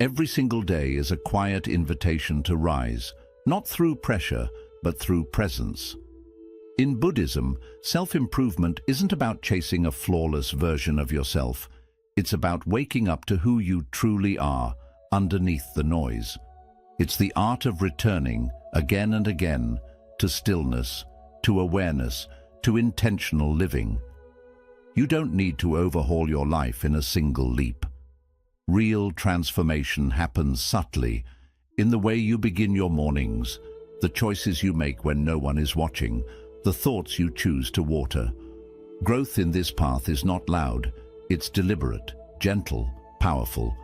Every single day is a quiet invitation to rise, not through pressure, but through presence. In Buddhism, self-improvement isn't about chasing a flawless version of yourself. It's about waking up to who you truly are, underneath the noise. It's the art of returning, again and again, to stillness, to awareness, to intentional living. You don't need to overhaul your life in a single leap. Real transformation happens subtly, in the way you begin your mornings, the choices you make when no one is watching, the thoughts you choose to water. Growth in this path is not loud, it's deliberate, gentle, powerful.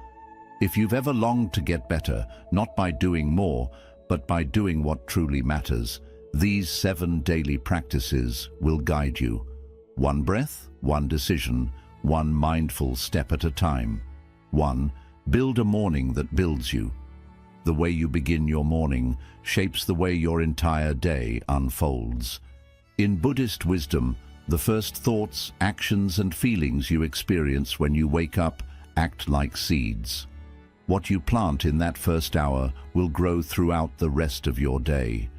If you've ever longed to get better, not by doing more, but by doing what truly matters, these 7 daily practices will guide you. One breath, one decision, one mindful step at a time. 1. Build a morning that builds you. The way you begin your morning shapes the way your entire day unfolds. In Buddhist wisdom, the first thoughts, actions, and feelings you experience when you wake up act like seeds. What you plant in that first hour will grow throughout the rest of your day.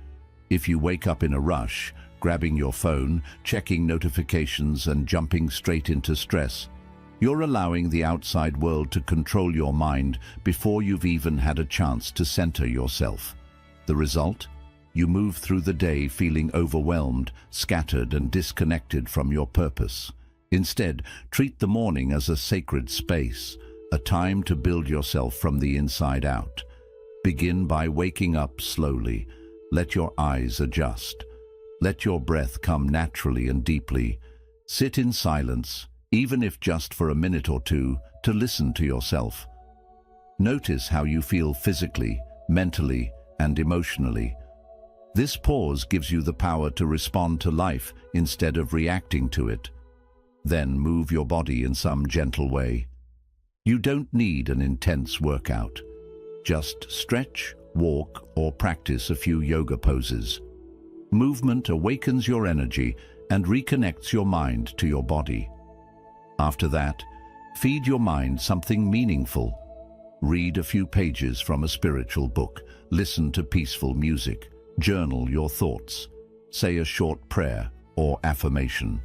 If you wake up in a rush, grabbing your phone, checking notifications, and jumping straight into stress, you're allowing the outside world to control your mind before you've even had a chance to center yourself. The result? You move through the day feeling overwhelmed, scattered, and disconnected from your purpose. Instead, treat the morning as a sacred space, a time to build yourself from the inside out. Begin by waking up slowly. Let your eyes adjust. Let your breath come naturally and deeply. Sit in silence, even if just for a minute or two, to listen to yourself. Notice how you feel physically, mentally, and emotionally. This pause gives you the power to respond to life instead of reacting to it. Then move your body in some gentle way. You don't need an intense workout. Just stretch, walk, or practice a few yoga poses. Movement awakens your energy and reconnects your mind to your body. After that, feed your mind something meaningful. Read a few pages from a spiritual book, listen to peaceful music, journal your thoughts, say a short prayer or affirmation.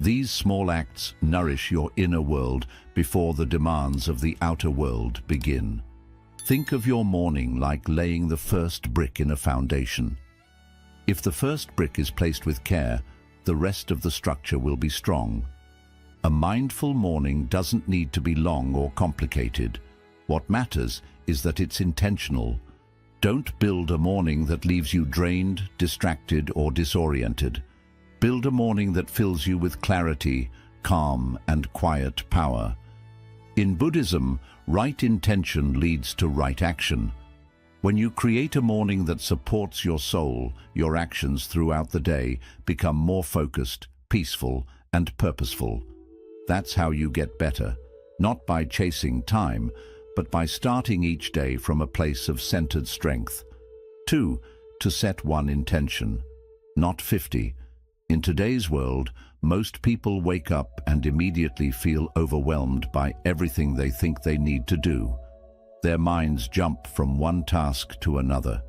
These small acts nourish your inner world before the demands of the outer world begin. Think of your morning like laying the first brick in a foundation. If the first brick is placed with care, the rest of the structure will be strong. A mindful morning doesn't need to be long or complicated. What matters is that it's intentional. Don't build a morning that leaves you drained, distracted, or disoriented. Build a morning that fills you with clarity, calm, and quiet power. In Buddhism, right intention leads to right action. When you create a morning that supports your soul, your actions throughout the day become more focused, peaceful, and purposeful. That's how you get better, not by chasing time, but by starting each day from a place of centered strength. 2. To set one intention, not 50. In today's world, most people wake up and immediately feel overwhelmed by everything they think they need to do. Their minds jump from one task to another.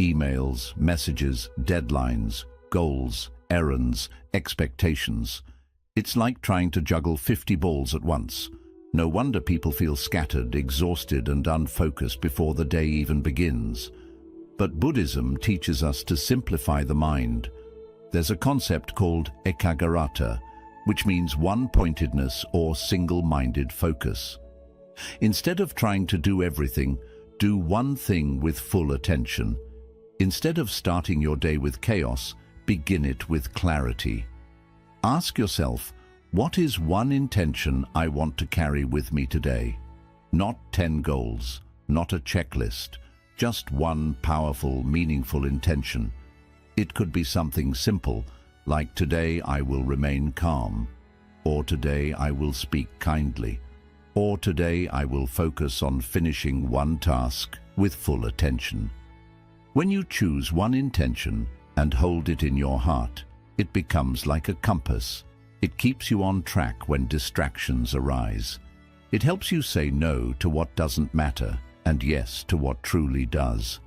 Emails, messages, deadlines, goals, errands, expectations. It's like trying to juggle 50 balls at once. No wonder people feel scattered, exhausted, and unfocused before the day even begins. But Buddhism teaches us to simplify the mind. There's a concept called ekaggata, which means one-pointedness or single-minded focus. Instead of trying to do everything, do one thing with full attention. Instead of starting your day with chaos, begin it with clarity. Ask yourself, what is one intention I want to carry with me today? Not 10 goals, not a checklist, just one powerful, meaningful intention. It could be something simple, like today I will remain calm, or today I will speak kindly, or today I will focus on finishing one task with full attention. When you choose one intention and hold it in your heart, it becomes like a compass. It keeps you on track when distractions arise. It helps you say no to what doesn't matter and yes to what truly does.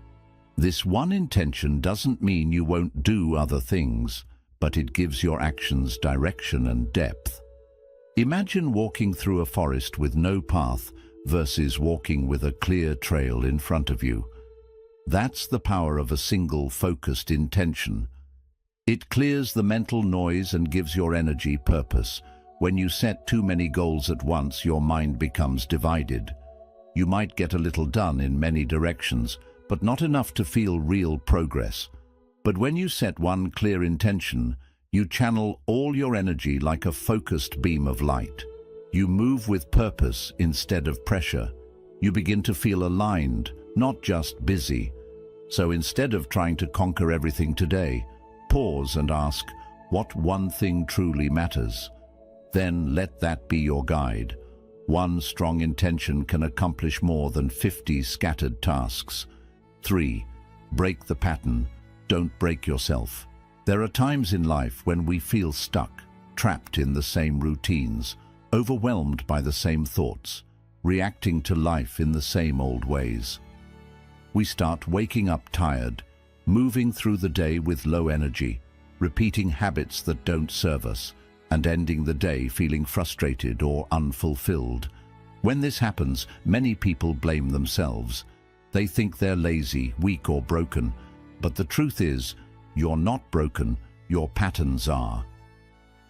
This one intention doesn't mean you won't do other things, but it gives your actions direction and depth. Imagine walking through a forest with no path versus walking with a clear trail in front of you. That's the power of a single focused intention. It clears the mental noise and gives your energy purpose. When you set too many goals at once, your mind becomes divided. You might get a little done in many directions, but not enough to feel real progress. But when you set one clear intention, you channel all your energy like a focused beam of light. You move with purpose instead of pressure. You begin to feel aligned, not just busy. So instead of trying to conquer everything today, pause and ask, what one thing truly matters? Then let that be your guide. One strong intention can accomplish more than 50 scattered tasks. 3. Break the pattern. Don't break yourself. There are times in life when we feel stuck, trapped in the same routines, overwhelmed by the same thoughts, reacting to life in the same old ways. We start waking up tired, moving through the day with low energy, repeating habits that don't serve us, and ending the day feeling frustrated or unfulfilled. When this happens, many people blame themselves. They think they're lazy, weak, or broken. But the truth is, you're not broken, your patterns are.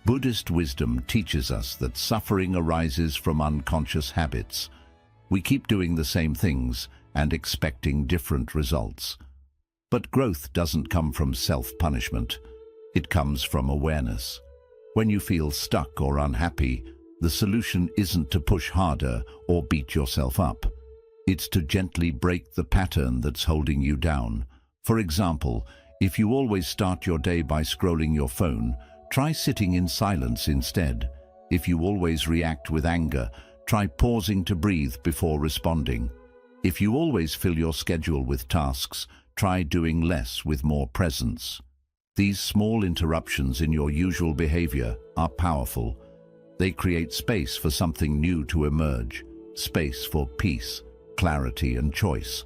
Buddhist wisdom teaches us that suffering arises from unconscious habits. We keep doing the same things and expecting different results. But growth doesn't come from self-punishment. It comes from awareness. When you feel stuck or unhappy, the solution isn't to push harder or beat yourself up. It's to gently break the pattern that's holding you down. For example, if you always start your day by scrolling your phone, try sitting in silence instead. If you always react with anger, try pausing to breathe before responding. If you always fill your schedule with tasks, try doing less with more presence. These small interruptions in your usual behavior are powerful. They create space for something new to emerge, space for peace, clarity, and choice.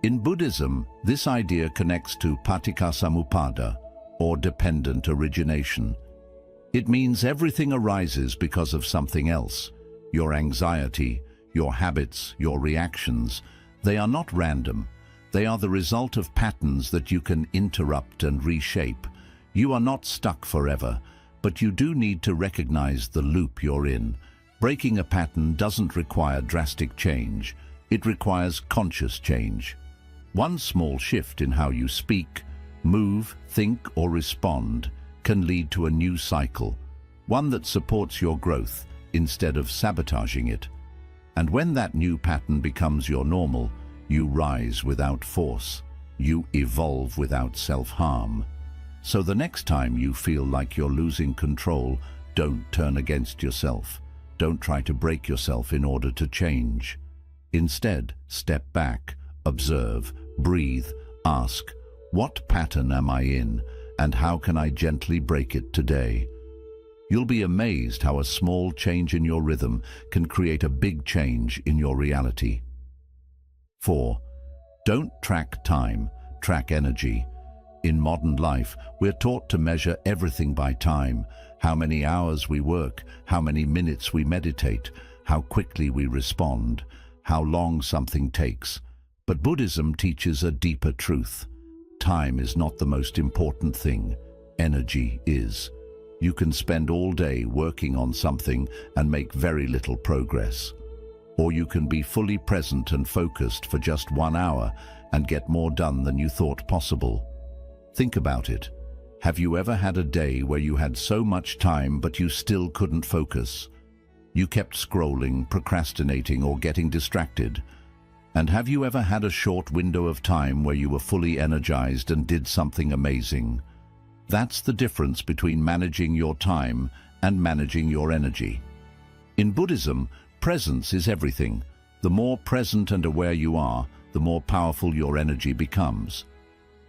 In Buddhism, this idea connects to paticcasamuppada, or dependent origination. It means everything arises because of something else. Your anxiety, your habits, your reactions, they are not random. They are the result of patterns that you can interrupt and reshape. You are not stuck forever, but you do need to recognize the loop you're in. Breaking a pattern doesn't require drastic change. It requires conscious change. One small shift in how you speak, move, think, or respond can lead to a new cycle, one that supports your growth instead of sabotaging it. And when that new pattern becomes your normal, you rise without force. You evolve without self-harm. So the next time you feel like you're losing control, don't turn against yourself. Don't try to break yourself in order to change. Instead, step back, observe, breathe, ask, what pattern am I in, and how can I gently break it today? You'll be amazed how a small change in your rhythm can create a big change in your reality. 4. Don't track time, track energy. In modern life, we're taught to measure everything by time: how many hours we work, how many minutes we meditate, how quickly we respond, how long something takes. But Buddhism teaches a deeper truth. Time is not the most important thing. Energy is. You can spend all day working on something and make very little progress. Or you can be fully present and focused for just 1 hour and get more done than you thought possible. Think about it. Have you ever had a day where you had so much time but you still couldn't focus? You kept scrolling, procrastinating, or getting distracted. And have you ever had a short window of time where you were fully energized and did something amazing? That's the difference between managing your time and managing your energy. In Buddhism, presence is everything. The more present and aware you are, the more powerful your energy becomes.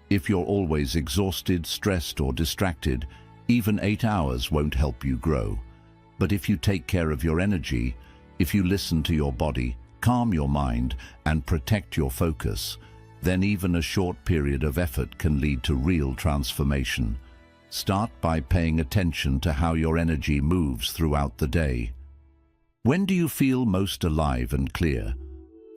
If you're always exhausted, stressed, or distracted, even 8 hours won't help you grow. But if you take care of your energy, if you listen to your body, calm your mind, and protect your focus, then even a short period of effort can lead to real transformation. Start by paying attention to how your energy moves throughout the day. When do you feel most alive and clear?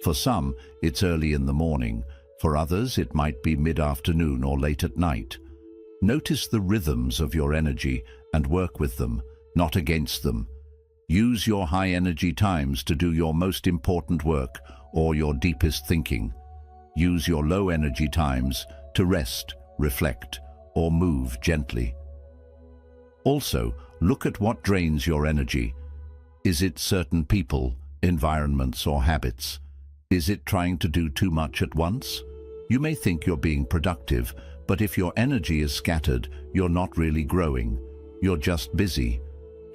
For some, it's early in the morning. For others, it might be mid-afternoon or late at night. Notice the rhythms of your energy and work with them, not against them. Use your high-energy times to do your most important work or your deepest thinking. Use your low-energy times to rest, reflect, or move gently. Also, look at what drains your energy. Is it certain people, environments, or habits? Is it trying to do too much at once? You may think you're being productive, but if your energy is scattered, you're not really growing. You're just busy.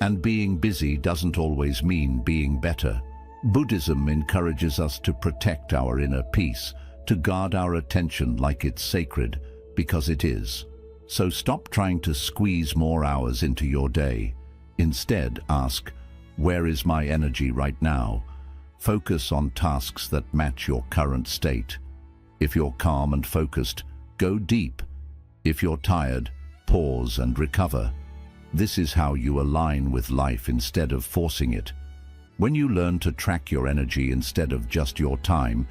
And being busy doesn't always mean being better. Buddhism encourages us to protect our inner peace, to guard our attention like it's sacred, because it is. So stop trying to squeeze more hours into your day. Instead, ask, where is my energy right now? Focus on tasks that match your current state. If you're calm and focused, go deep. If you're tired, pause and recover. This is how you align with life instead of forcing it. When you learn to track your energy instead of just your time,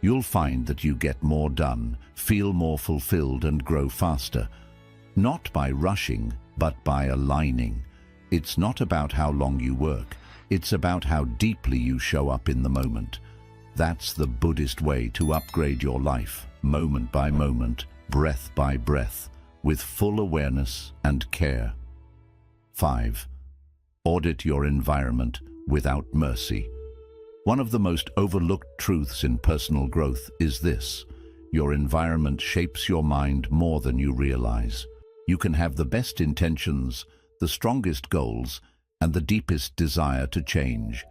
you'll find that you get more done, feel more fulfilled, and grow faster. Not by rushing, but by aligning. It's not about how long you work. It's about how deeply you show up in the moment. That's the Buddhist way to upgrade your life, moment by moment, breath by breath, with full awareness and care. 5. Audit your environment without mercy. One of the most overlooked truths in personal growth is this: your environment shapes your mind more than you realize. You can have the best intentions, the strongest goals, and the deepest desire to change.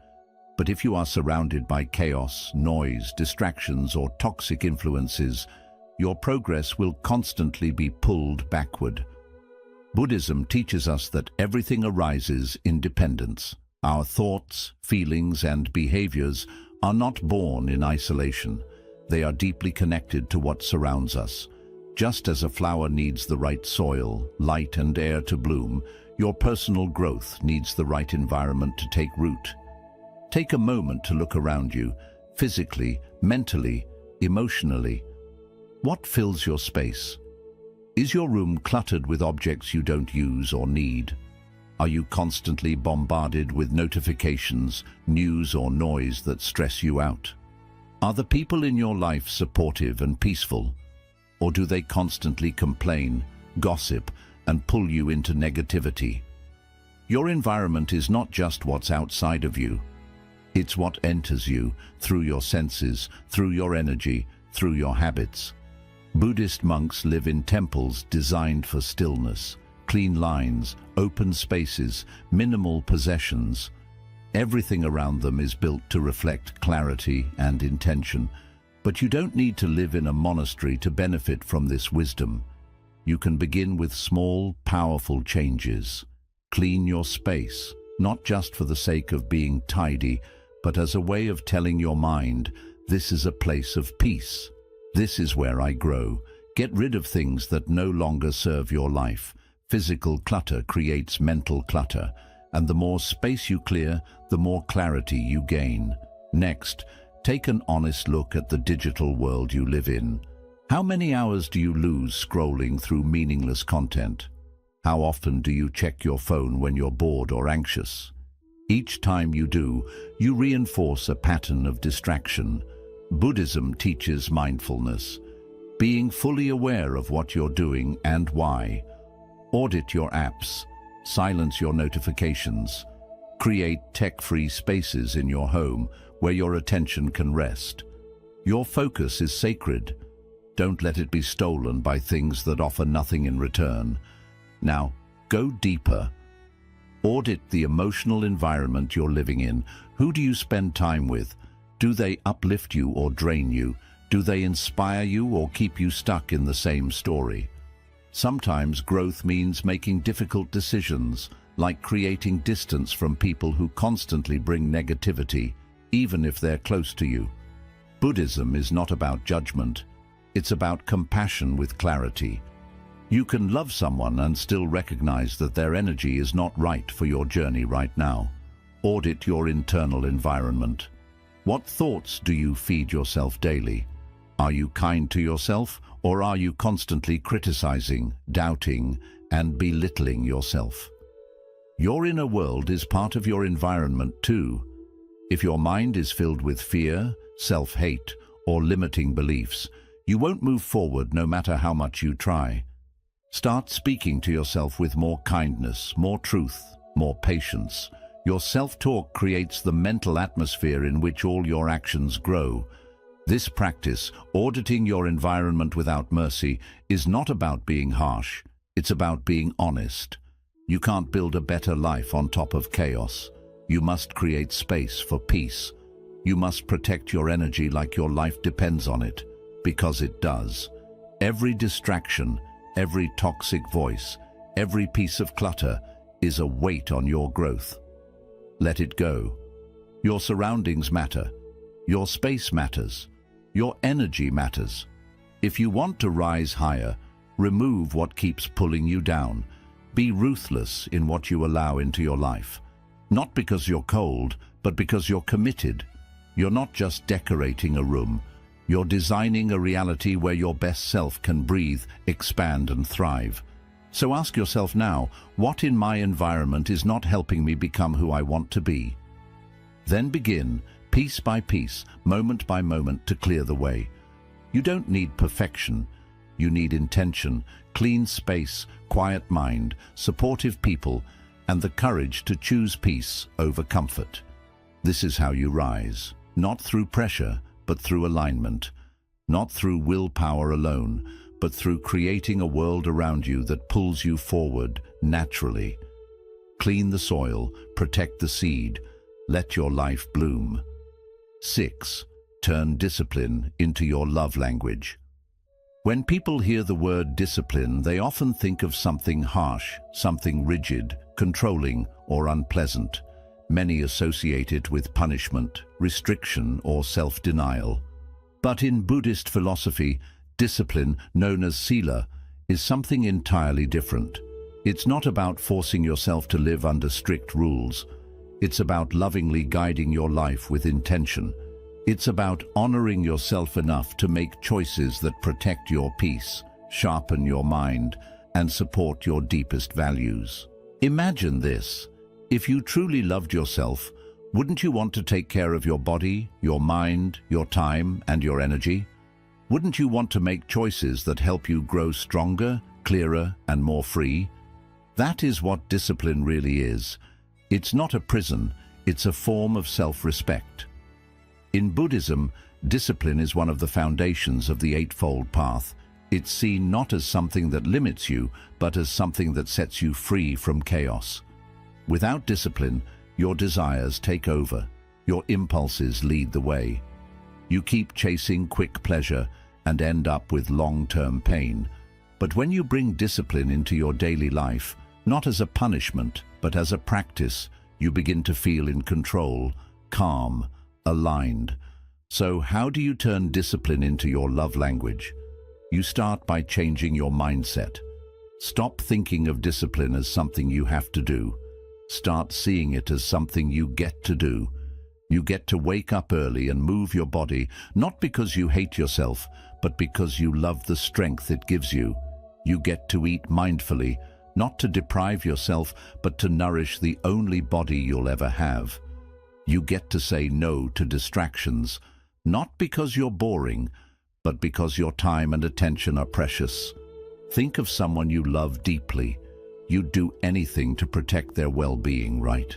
But if you are surrounded by chaos, noise, distractions, or toxic influences, your progress will constantly be pulled backward. Buddhism teaches us that everything arises in dependence. Our thoughts, feelings, and behaviors are not born in isolation. They are deeply connected to what surrounds us. Just as a flower needs the right soil, light, and air to bloom, your personal growth needs the right environment to take root. Take a moment to look around you, physically, mentally, emotionally. What fills your space? Is your room cluttered with objects you don't use or need? Are you constantly bombarded with notifications, news, or noise that stress you out? Are the people in your life supportive and peaceful? Or do they constantly complain, gossip, and pull you into negativity? Your environment is not just what's outside of you. It's what enters you through your senses, through your energy, through your habits. Buddhist monks live in temples designed for stillness, clean lines, open spaces, minimal possessions. Everything around them is built to reflect clarity and intention. But you don't need to live in a monastery to benefit from this wisdom. You can begin with small, powerful changes. Clean your space, not just for the sake of being tidy, but as a way of telling your mind, this is a place of peace. This is where I grow. Get rid of things that no longer serve your life. Physical clutter creates mental clutter, and the more space you clear, the more clarity you gain. Next, take an honest look at the digital world you live in. How many hours do you lose scrolling through meaningless content? How often do you check your phone when you're bored or anxious? Each time you do, you reinforce a pattern of distraction. Buddhism teaches mindfulness, being fully aware of what you're doing and why. Audit your apps, silence your notifications, create tech-free spaces in your home where your attention can rest. Your focus is sacred. Don't let it be stolen by things that offer nothing in return. Now, go deeper. Audit the emotional environment you're living in. Who do you spend time with? Do they uplift you or drain you? Do they inspire you or keep you stuck in the same story? Sometimes growth means making difficult decisions, like creating distance from people who constantly bring negativity. even if they're close to you. Buddhism is not about judgment. It's about compassion with clarity. You can love someone and still recognize that their energy is not right for your journey right now. Audit your internal environment. What thoughts do you feed yourself daily? Are you kind to yourself, or are you constantly criticizing, doubting, and belittling yourself? Your inner world is part of your environment too. If your mind is filled with fear, self-hate, or limiting beliefs, you won't move forward no matter how much you try. Start speaking to yourself with more kindness, more truth, more patience. Your self-talk creates the mental atmosphere in which all your actions grow. This practice, auditing your environment without mercy, is not about being harsh. It's about being honest. You can't build a better life on top of chaos. You must create space for peace. You must protect your energy like your life depends on it, because it does. Every distraction, every toxic voice, every piece of clutter is a weight on your growth. Let it go. Your surroundings matter. Your space matters. Your energy matters. If you want to rise higher, remove what keeps pulling you down. Be ruthless in what you allow into your life. Not because you're cold, but because you're committed. You're not just decorating a room. You're designing a reality where your best self can breathe, expand, and thrive. So ask yourself now, what in my environment is not helping me become who I want to be? Then begin, piece by piece, moment by moment, to clear the way. You don't need perfection. You need intention, clean space, quiet mind, supportive people, and the courage to choose peace over comfort. This is how you rise, not through pressure, but through alignment. Not through willpower alone, but through creating a world around you that pulls you forward naturally. Clean the soil, protect the seed, let your life bloom. 6. Turn discipline into your love language. When people hear the word discipline, they often think of something harsh, something rigid, controlling, or unpleasant. Many associate it with punishment, restriction, or self-denial. But in Buddhist philosophy, discipline, known as sila, is something entirely different. It's not about forcing yourself to live under strict rules. It's about lovingly guiding your life with intention. It's about honoring yourself enough to make choices that protect your peace, sharpen your mind, and support your deepest values. Imagine this. If you truly loved yourself, wouldn't you want to take care of your body, your mind, your time, and your energy? Wouldn't you want to make choices that help you grow stronger, clearer, and more free? That is what discipline really is. It's not a prison, it's a form of self-respect. In Buddhism, discipline is one of the foundations of the Eightfold Path. It's seen not as something that limits you, but as something that sets you free from chaos. Without discipline, your desires take over, your impulses lead the way. You keep chasing quick pleasure and end up with long-term pain. But when you bring discipline into your daily life, not as a punishment, but as a practice, you begin to feel in control, calm, aligned. So how do you turn discipline into your love language? You start by changing your mindset. Stop thinking of discipline as something you have to do. Start seeing it as something you get to do. You get to wake up early and move your body, not because you hate yourself, but because you love the strength it gives you. You get to eat mindfully, not to deprive yourself, but to nourish the only body you'll ever have. You get to say no to distractions, not because you're boring, but because your time and attention are precious. Think of someone you love deeply. You'd do anything to protect their well-being, right?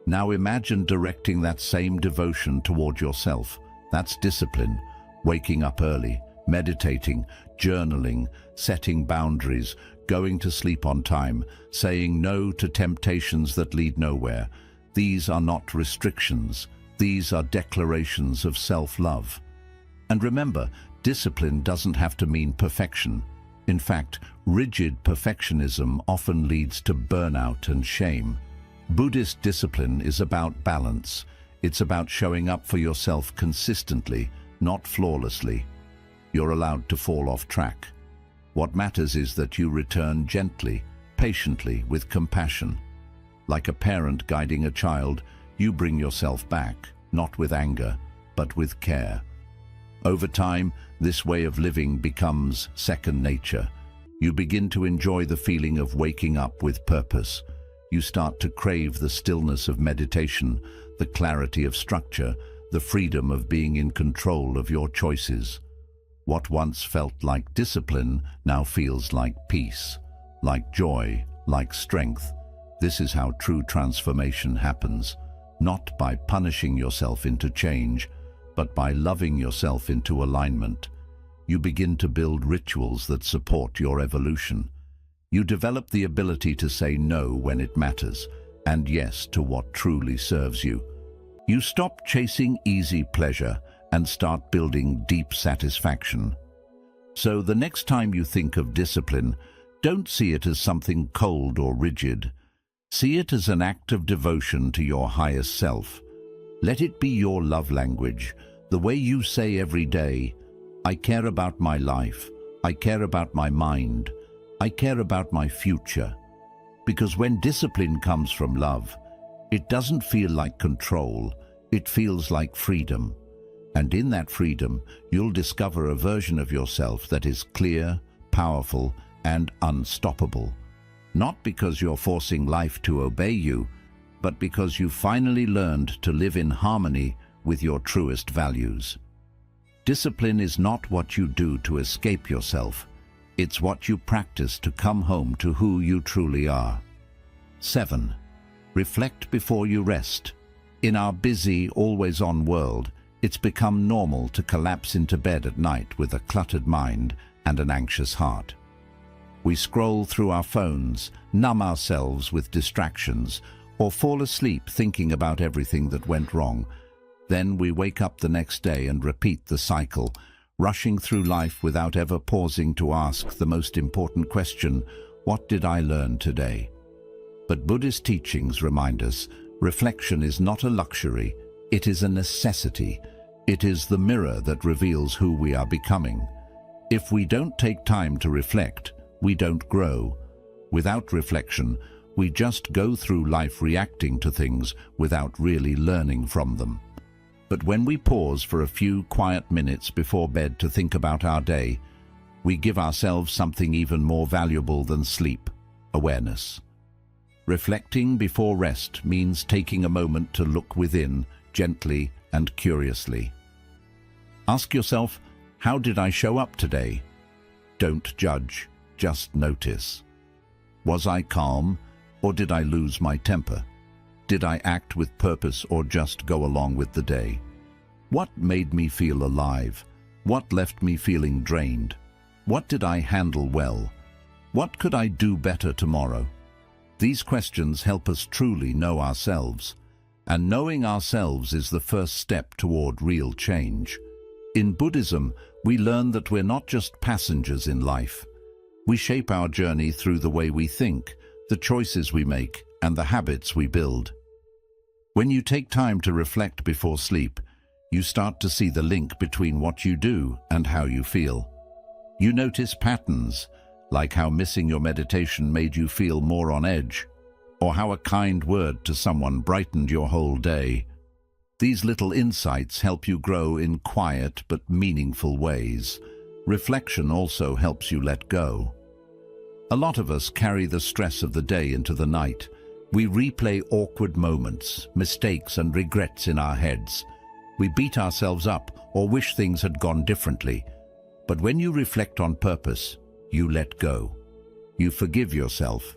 Now imagine directing that same devotion toward yourself. That's discipline. Waking up early, meditating, journaling, setting boundaries, going to sleep on time, saying no to temptations that lead nowhere. These are not restrictions. These are declarations of self-love. And remember, discipline doesn't have to mean perfection. In fact, rigid perfectionism often leads to burnout and shame. Buddhist discipline is about balance. It's about showing up for yourself consistently, not flawlessly. You're allowed to fall off track. What matters is that you return gently, patiently, with compassion. Like a parent guiding a child, you bring yourself back, not with anger, but with care. Over time, this way of living becomes second nature. You begin to enjoy the feeling of waking up with purpose. You start to crave the stillness of meditation, the clarity of structure, the freedom of being in control of your choices. What once felt like discipline now feels like peace, like joy, like strength. This is how true transformation happens, not by punishing yourself into change, but by loving yourself into alignment. You begin to build rituals that support your evolution. You develop the ability to say no when it matters, and yes to what truly serves you. You stop chasing easy pleasure and start building deep satisfaction. So the next time you think of discipline, don't see it as something cold or rigid. See it as an act of devotion to your highest self. Let it be your love language, the way you say every day, I care about my life, I care about my mind, I care about my future. Because when discipline comes from love, it doesn't feel like control, it feels like freedom. And in that freedom, you'll discover a version of yourself that is clear, powerful, and unstoppable. Not because you're forcing life to obey you, but because you finally learned to live in harmony with your truest values. Discipline is not what you do to escape yourself. It's what you practice to come home to who you truly are. 7. Reflect before you rest. In our busy, always-on world, it's become normal to collapse into bed at night with a cluttered mind and an anxious heart. We scroll through our phones, numb ourselves with distractions, or fall asleep thinking about everything that went wrong. Then we wake up the next day and repeat the cycle, rushing through life without ever pausing to ask the most important question, what did I learn today? But Buddhist teachings remind us, reflection is not a luxury, it is a necessity. It is the mirror that reveals who we are becoming. If we don't take time to reflect, we don't grow. Without reflection, we just go through life reacting to things without really learning from them. But when we pause for a few quiet minutes before bed to think about our day, we give ourselves something even more valuable than sleep: awareness. Reflecting before rest means taking a moment to look within, gently and curiously. Ask yourself, how did I show up today? Don't judge, just notice. Was I calm, or did I lose my temper? Did I act with purpose or just go along with the day? What made me feel alive? What left me feeling drained? What did I handle well? What could I do better tomorrow? These questions help us truly know ourselves, and knowing ourselves is the first step toward real change. In Buddhism, we learn that we're not just passengers in life. We shape our journey through the way we think, the choices we make, and the habits we build. When you take time to reflect before sleep, you start to see the link between what you do and how you feel. You notice patterns, like how missing your meditation made you feel more on edge, or how a kind word to someone brightened your whole day. These little insights help you grow in quiet but meaningful ways. Reflection also helps you let go. A lot of us carry the stress of the day into the night. We replay awkward moments, mistakes, and regrets in our heads. We beat ourselves up or wish things had gone differently. But when you reflect on purpose, you let go. You forgive yourself.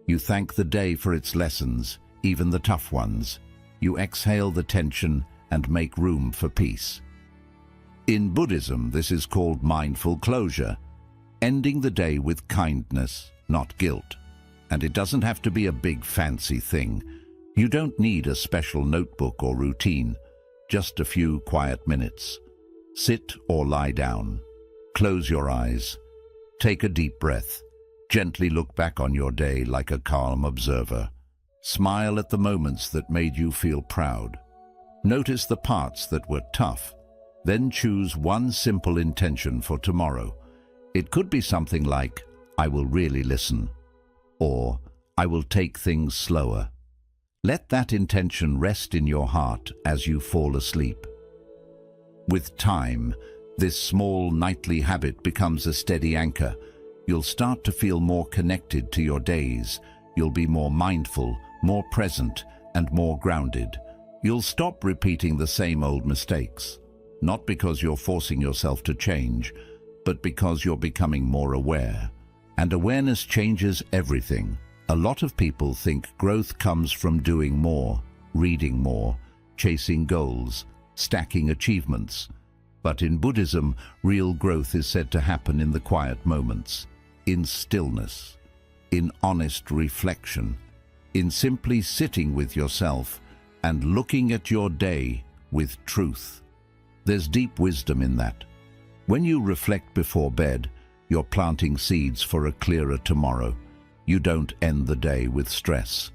You thank the day for its lessons, even the tough ones. You exhale the tension and make room for peace. In Buddhism, this is called mindful closure, ending the day with kindness, not guilt. And it doesn't have to be a big fancy thing. You don't need a special notebook or routine, just a few quiet minutes. Sit or lie down. Close your eyes. Take a deep breath. Gently look back on your day like a calm observer. Smile at the moments that made you feel proud. Notice the parts that were tough. Then choose one simple intention for tomorrow. It could be something like, I will really listen, or I will take things slower. Let that intention rest in your heart as you fall asleep. With time, this small nightly habit becomes a steady anchor. You'll start to feel more connected to your days. You'll be more mindful, more present, and more grounded. You'll stop repeating the same old mistakes, not because you're forcing yourself to change, but because you're becoming more aware. And awareness changes everything. A lot of people think growth comes from doing more, reading more, chasing goals, stacking achievements. But in Buddhism, real growth is said to happen in the quiet moments, in stillness, in honest reflection, in simply sitting with yourself and looking at your day with truth. There's deep wisdom in that. When you reflect before bed, you're planting seeds for a clearer tomorrow. You don't end the day with stress,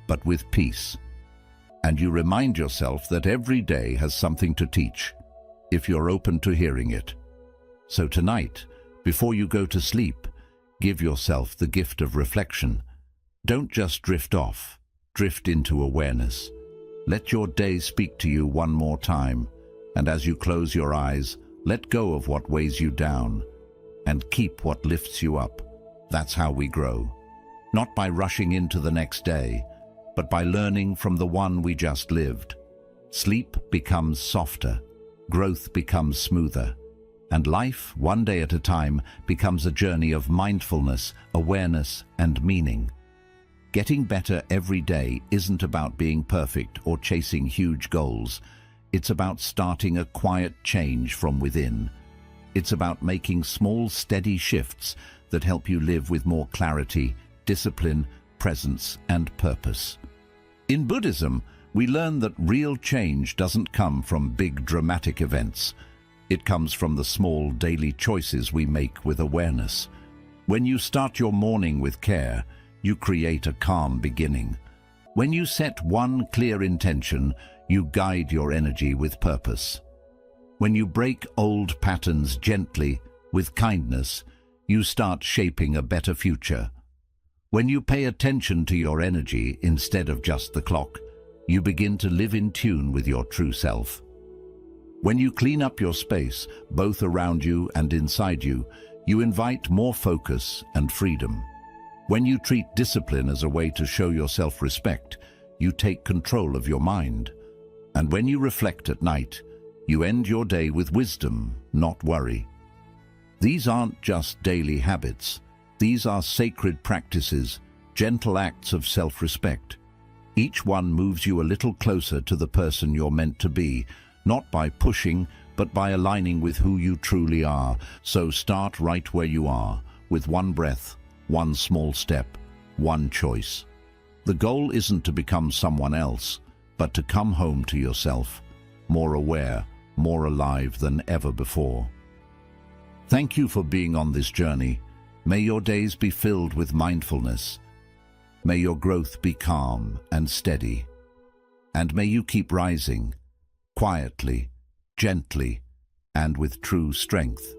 but with peace. And you remind yourself that every day has something to teach, if you're open to hearing it. So tonight, before you go to sleep, give yourself the gift of reflection. Don't just drift off, drift into awareness. Let your day speak to you one more time, and as you close your eyes, let go of what weighs you down, and keep what lifts you up. That's how we grow. Not by rushing into the next day, but by learning from the one we just lived. Sleep becomes softer, growth becomes smoother, and life, one day at a time, becomes a journey of mindfulness, awareness, and meaning. Getting better every day isn't about being perfect or chasing huge goals. It's about starting a quiet change from within. It's about making small, steady shifts that help you live with more clarity, discipline, presence, and purpose. In Buddhism, we learn that real change doesn't come from big dramatic events. It comes from the small daily choices we make with awareness. When you start your morning with care, you create a calm beginning. When you set one clear intention, you guide your energy with purpose. When you break old patterns gently, with kindness, you start shaping a better future. When you pay attention to your energy instead of just the clock, you begin to live in tune with your true self. When you clean up your space, both around you and inside you, you invite more focus and freedom. When you treat discipline as a way to show your self-respect, you take control of your mind. And when you reflect at night, you end your day with wisdom, not worry. These aren't just daily habits. These are sacred practices, gentle acts of self-respect. Each one moves you a little closer to the person you're meant to be, not by pushing, but by aligning with who you truly are. So start right where you are, with one breath, one small step, one choice. The goal isn't to become someone else, but to come home to yourself, more aware, more alive than ever before. Thank you for being on this journey. May your days be filled with mindfulness. May your growth be calm and steady. And may you keep rising, quietly, gently, and with true strength.